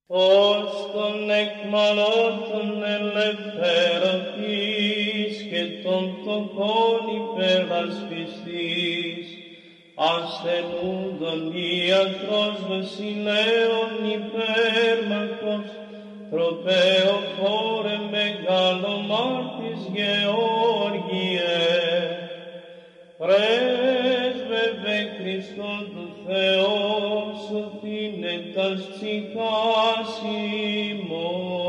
ως των εκμαλώτων ελευθερωθείς και των φτωχών υπερασπιστής, ασθενούντων ιατρός βασιλέων υπέρμαχος, τροπεοφόρε μεγαλομάρτης Γεώργιε, πρέσβευε Χριστόν του Θεός, σωθήνε τας ψυχάς ημών.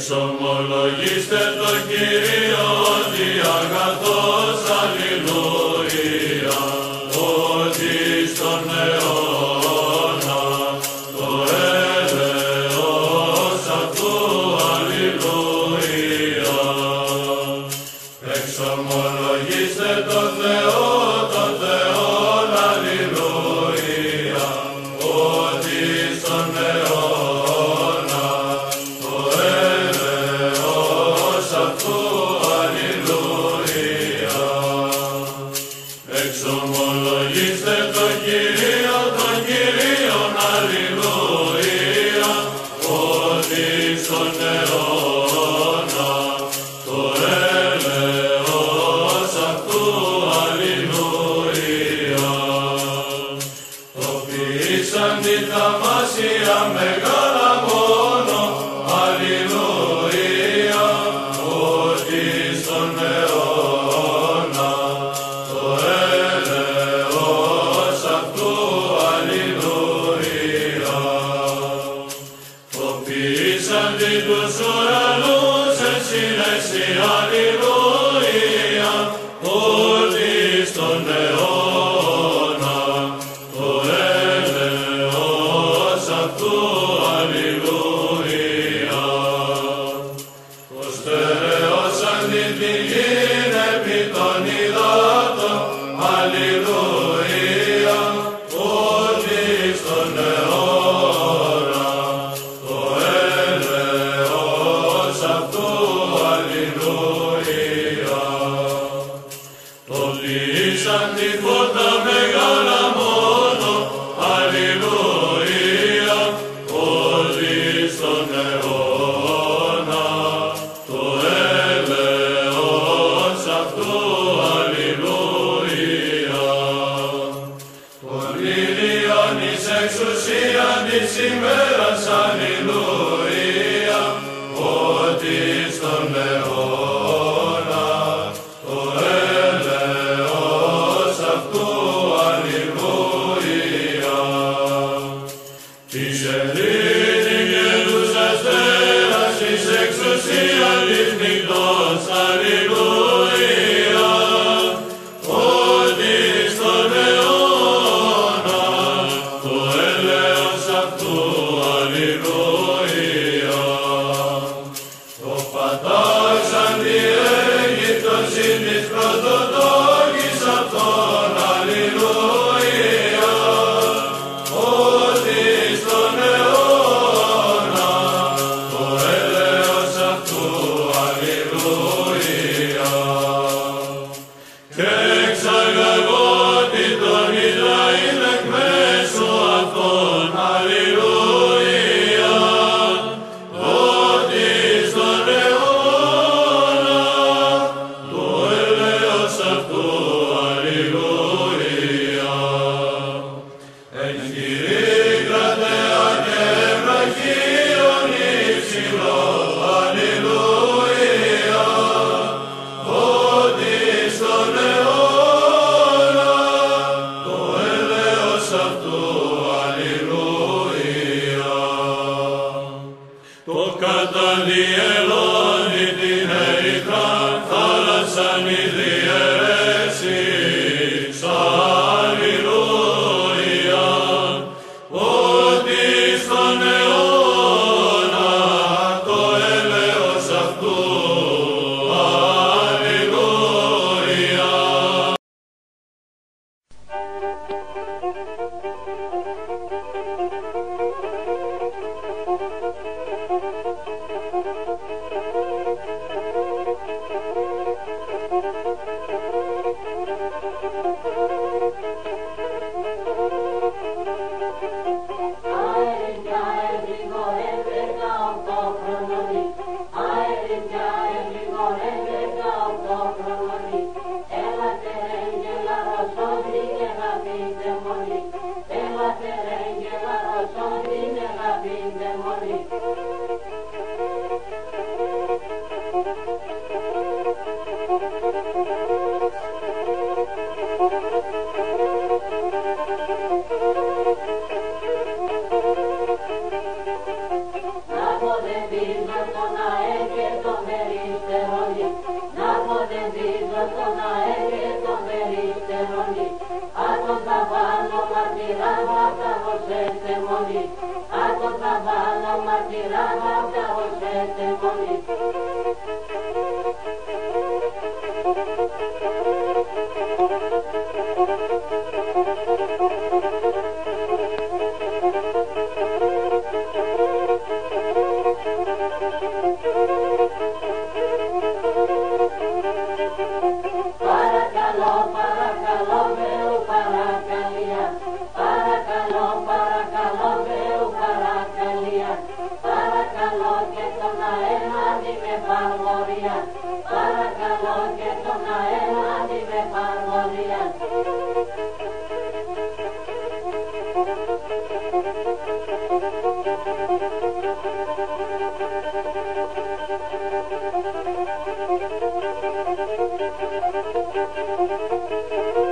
Εξομολογήστε το Κύριο ότι αγαθός, αλληλούια, ότι στον αιώνα το έλεος αυτού, αλληλούια. Εξομολογήστε το Θεό, τον Θεόν, αλληλούια, ότι στον αιώνα το έλεος αυτού, αλληλούια. Εξομολογήστε το Κύριο, τον Κύριον, αλληλούια, ότι στον αιώνα το έλεος αυτού, αλληλούια. Το ποιήσαν τη θαυμάσια μεγάλα μόνο, αλληλούια, ότι στον αιώνα το έλεος αυτού, αλληλούια. Το ποιήσαν τη τους ουρανούς εν συνέση, αλληλούια, ότι στον αιώνα το έλεος αυτού, αλληλούια. Το στερεώσαν την γην επί των υδάτων, αλληλούια, ότι στον αιώνα το έλεος αυτού, αλληλούια. Το ποιήσαν τη φώτα μεγάλα μόνο, αλληλούια, ότι στον αιώνα το έλεος αυτού, αλληλούια. Τον ήλιον εις εξουσίαν της ημέρας, αλληλούια, ότι στον αιώνα το έλεος αυτού, αλληλούια. Της ελίτην και τους αστέρας εις εξουσίαν της νυχτός, αλληλούια, ότι στον αιώνα το έλεος αυτού, αλληλούια. Το πατάξαν τη Αίγυπτον συν της πρωτοτόκης αυτών, αλληλούια, ότι στον αιώνα το έλεος αυτού, αλληλούια. Και εξαγαγότη τον Ισραήλ εκ μέσω αυτών, αλληλούια, ότι στον αιώνα το έλεος αυτού, αλληλούια. Εν κηρύκρατε και βραχίων υψηλό, αλληλούια, ότι στον αιώνα το έλεος αυτού, αλληλούια. Το καταδιελώνει την ερυθρά θάλασσαν οι διαιρέσεις, αλληλούια, ότι στον αιώνα το έλεος αυτού, αλληλούια. Thank you. Παρακαλώ, παρακαλώ, Θεού παρακαλία. Παρακαλώ, παρακαλώ, Θεού παρακαλία. Παρακαλώ και τον αέρα δι' με παρμορία. Παρακαλώ και τον αέρα δι' με παρμορία. Thank you.